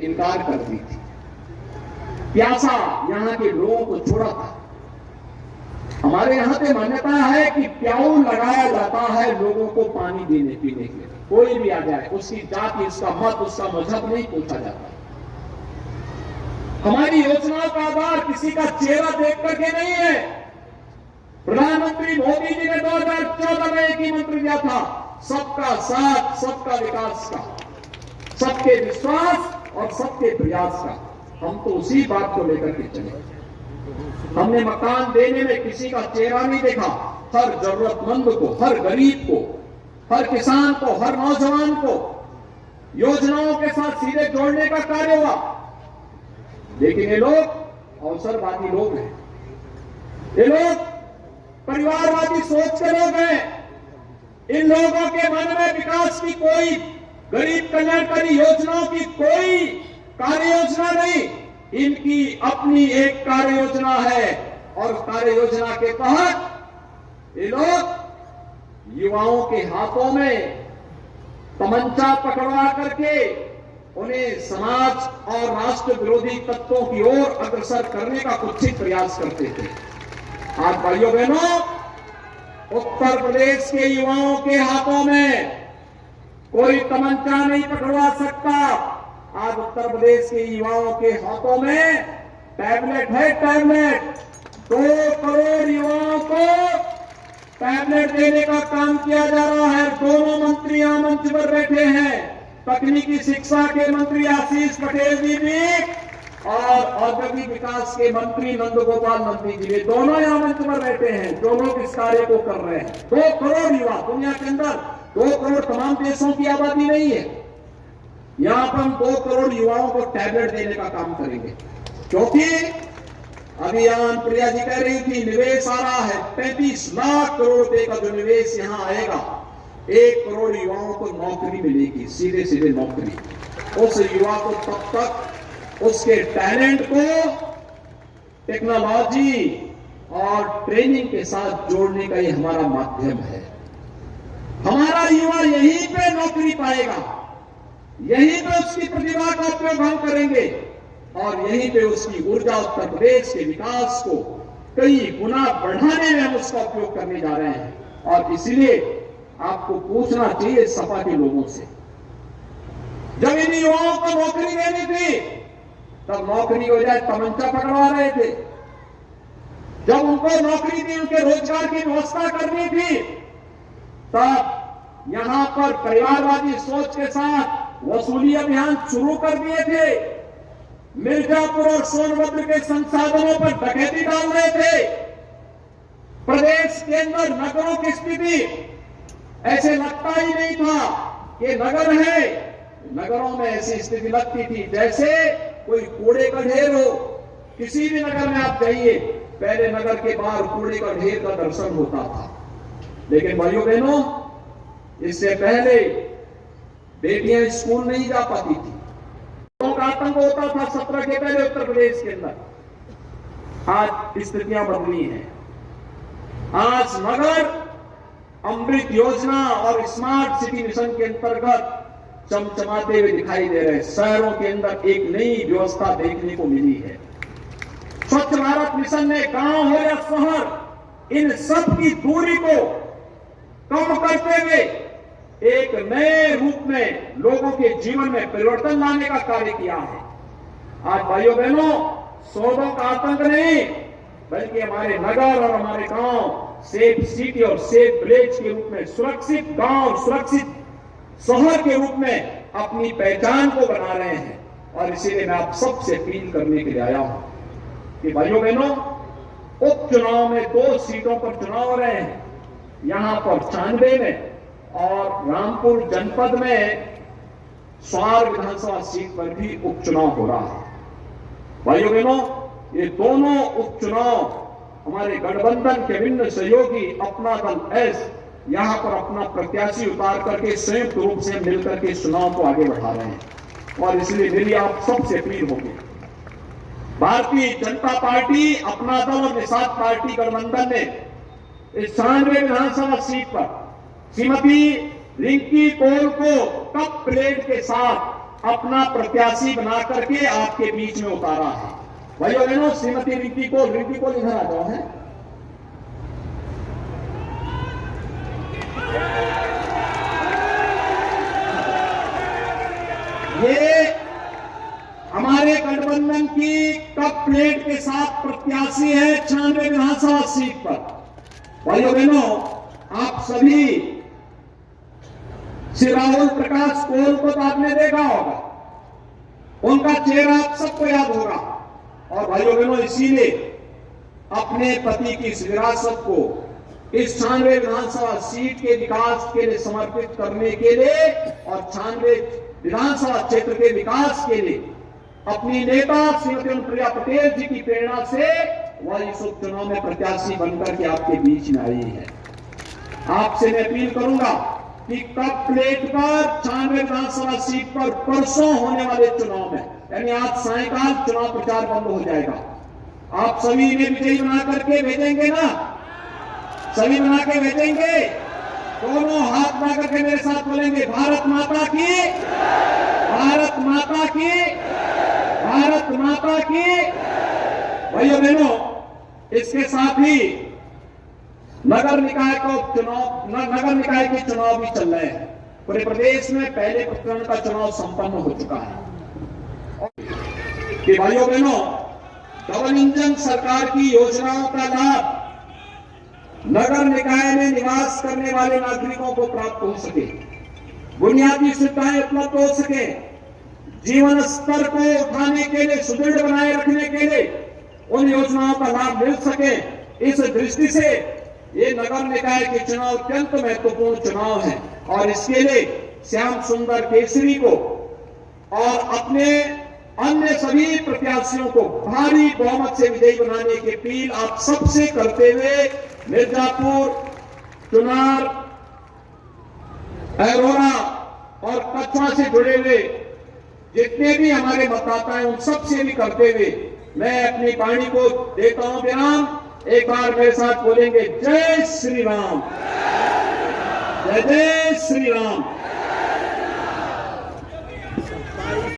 इनकार कर दी थी। प्यासा यहाँ के लोगों को छोड़ा था। हमारे यहाँ पे मान्यता है कि प्याऊ लगाया जाता है लोगों को पानी देने पीने के लिए। कोई भी आ जाए, उसकी जाति, उसका मत, उसका मजहब नहीं पूछा जाता। हमारी योजनाओं का आधार किसी का चेहरा देख करके नहीं है। प्रधानमंत्री मोदी जी ने 2014 में एक ही मंत्र दिया था, सबका साथ, सबका विकास का, सबके विश्वास और सबके प्रयास का। हम तो उसी बात को लेकर के चले। हमने मकान देने में किसी का चेहरा नहीं देखा। हर जरूरतमंद को, हर गरीब को, हर किसान को, हर नौजवान को योजनाओं के साथ सीधे जोड़ने का कार्य हुआ। लेकिन ये लोग अवसरवादी लोग हैं, ये लोग परिवारवादी सोच के लोग हैं। इन लोगों के मन में विकास की कोई, गरीब कल्याणकारी योजनाओं की कोई कार्य योजना नहीं। इनकी अपनी एक कार्य योजना है और कार्य योजना के तहत ये लोग युवाओं के हाथों में तमंचा पकड़वा करके उन्हें समाज और राष्ट्र विरोधी तत्वों की ओर अग्रसर करने का कुत्सित प्रयास करते थे। आज भाइयों बहनों, उत्तर प्रदेश के युवाओं के हाथों में कोई तमंचा नहीं पकड़वा सकता। आज उत्तर प्रदेश के युवाओं के हाथों में टैबलेट है, टैबलेट। 2 करोड़ युवाओं को टैबलेट देने का काम किया जा रहा है। दोनों मंत्री यहां मंच पर बैठे हैं, तकनीकी शिक्षा के मंत्री आशीष पटेल जी भी और औद्योगिक विकास के मंत्री नंदगोपाल नंदी जी भी, दोनों यहां मंच पर बैठे हैं। जो लोग इस कार्य को कर रहे हैं, 2 करोड़ युवा, दुनिया के अंदर 2 करोड़ तमाम देशों की आबादी नहीं है। यहां पर हम 2 करोड़ युवाओं को टैबलेट देने का काम करेंगे, क्योंकि अभी यहां प्रिया जी कह रही थी निवेश आ रहा है। 35 लाख करोड़ रुपए का जो निवेश यहां आएगा, 1 करोड़ युवाओं को नौकरी मिलेगी, सीधे सीधे नौकरी। उस युवा को तब तक उसके टैलेंट को टेक्नोलॉजी और ट्रेनिंग के साथ जोड़ने का ये हमारा माध्यम है। हमारा युवा यहीं पे नौकरी पाएगा, यहीं पे उसकी प्रतिभा का उपयोग हम करेंगे और यहीं पे उसकी ऊर्जा, उत्तर प्रदेश के विकास को कई गुना बढ़ाने में हम उसका उपयोग करने जा रहे हैं। और इसलिए आपको पूछना चाहिए सपा के लोगों से, जब इन युवाओं को नौकरी देनी थी तब नौकरी हो जाए तमंचा पकड़वा रहे थे। जब उनको नौकरी दी, उनके रोजगार की व्यवस्था करनी थी, तब यहां पर परिवारवादी सोच के साथ वसूली अभियान शुरू कर दिए थे। मिर्जापुर और सोनभद्र के संसाधनों पर डकैती डाल रहे थे। प्रदेश के अंदर नगरों की स्थिति ऐसे लगता ही नहीं था कि नगर है। नगरों में ऐसी स्थिति लगती थी जैसे कोई कूड़े का ढेर हो। किसी भी नगर में आप जाइए, पहले नगर के बाहर कूड़े का ढेर का दर्शन होता था। लेकिन भाइयों बहनों, इससे पहले बेटियां स्कूल नहीं जा पाती थी, का आतंक होता था 17 के पहले उत्तर प्रदेश के अंदर। आज स्थितियां बदली हैं। आज नगर अमृत योजना और स्मार्ट सिटी मिशन के अंतर्गत चमचमाते हुए दिखाई दे रहे हैं। शहरों के अंदर एक नई व्यवस्था देखने को मिली है। स्वच्छ भारत मिशन ने गांव हो या शहर, इन सब की दूरी को कम करते हुए एक नए रूप में लोगों के जीवन में परिवर्तन लाने का कार्य किया है। आज भाइयों बहनों, सौदों का आतंक नहीं, बल्कि हमारे नगर और हमारे गांव सेफ सिटी और सेफ विलेज के रूप में, सुरक्षित गांव और सुरक्षित शहर के रूप में अपनी पहचान को बना रहे हैं। और इसीलिए मैं आप सबसे अपील करने के लिए आया हूं कि भाइयों बहनों, उपचुनाव में 2 सीटों पर चुनाव हो रहे हैं। यहां पर 96 में और रामपुर जनपद में स्वार विधानसभा सीट पर भी उपचुनाव हो रहा है। भाइयों बहनों, ये दोनों उपचुनाव हमारे गठबंधन के विभिन्न सहयोगी अपना दल एस यहां पर अपना प्रत्याशी उतार करके संयुक्त रूप से मिलकर के चुनाव को आगे बढ़ा रहे हैं। और इसलिए मेरी आप सबसे अपील होगी, भारतीय जनता पार्टी, अपना दल और निषाद पार्टी गठबंधन ने इस 96 विधानसभा सीट पर श्रीमती रिंकी कौल को कप प्लेट के साथ अपना प्रत्याशी बना करके आपके बीच में उतारा है। भाइयों बहनों, श्रीमती रिंकी को इधर आ जाओ है। ये हमारे गठबंधन की कप प्लेट के साथ प्रत्याशी है 96 विधानसभा सीट पर। भाइयों बहनों, आप सभी श्री राहुल प्रकाश कोल को तो आपने देखा होगा, उनका चेहरा आप सबको याद होगा। और भाइयों बहनों, इसीलिए अपने पति की इस विरासत को इस 96 विधानसभा सीट के विकास के लिए समर्पित करने के लिए और 96 विधानसभा क्षेत्र के विकास के लिए अपनी नेता श्रीमती अनुप्रिया पटेल जी की प्रेरणा से वह इस उपचुनाव में प्रत्याशी बनकर के आपके बीच में आई है। आपसे मैं अपील करूंगा कि कप प्लेट पर 96 विधानसभा सीट पर परसों होने वाले चुनाव में, यानी आज सायंकाल चुनाव प्रचार बंद हो जाएगा, आप सभी ने विजयी बना करके भेजेंगे ना? सभी बना के भेजेंगे? दोनों हाथ बना करके मेरे साथ बोलेंगे, भारत माता की, भारत माता की, भारत माता की। भाइयों बहनों, इसके साथ ही नगर निकाय के चुनाव भी चल रहे हैं। पूरे प्रदेश में पहले चरण का चुनाव संपन्न हो चुका है। कि भाइयों बहनों, डबल इंजन सरकार की योजनाओं का लाभ नगर निकाय में निवास करने वाले नागरिकों को प्राप्त हो सके, बुनियादी सुविधाएं उपलब्ध हो सके, जीवन स्तर को उठाने के लिए, सुदृढ़ बनाए रखने के लिए उन योजनाओं का लाभ मिल सके, इस दृष्टि से ये नगर निकाय के चुनाव अत्यंत महत्वपूर्ण चुनाव है। और इसके लिए श्याम सुंदर केसरी को और अपने अन्य सभी प्रत्याशियों को भारी बहुमत से विजयी बनाने की अपील आप सबसे करते हुए मिर्जापुर, चुनार, अरोरा और कछवा से जुड़े हुए जितने भी हमारे मतदाता हैं उन सबसे भी करते हुए मैं अपनी वाणी को देता हूं विराम। एक बार मेरे साथ बोलेंगे, जय श्री राम, जय जय श्री राम।